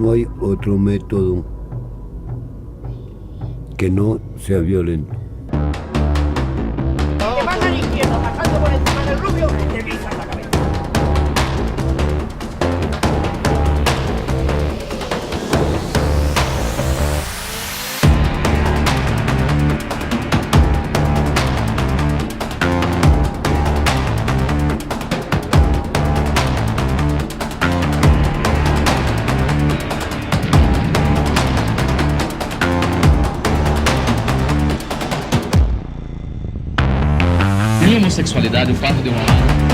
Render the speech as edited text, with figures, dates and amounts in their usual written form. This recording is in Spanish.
No hay otro método que no sea violento. Te vas a la izquierda, pasando por encima del rubio, te pisas la cabeza. Minha homossexualidade, o fato de eu amar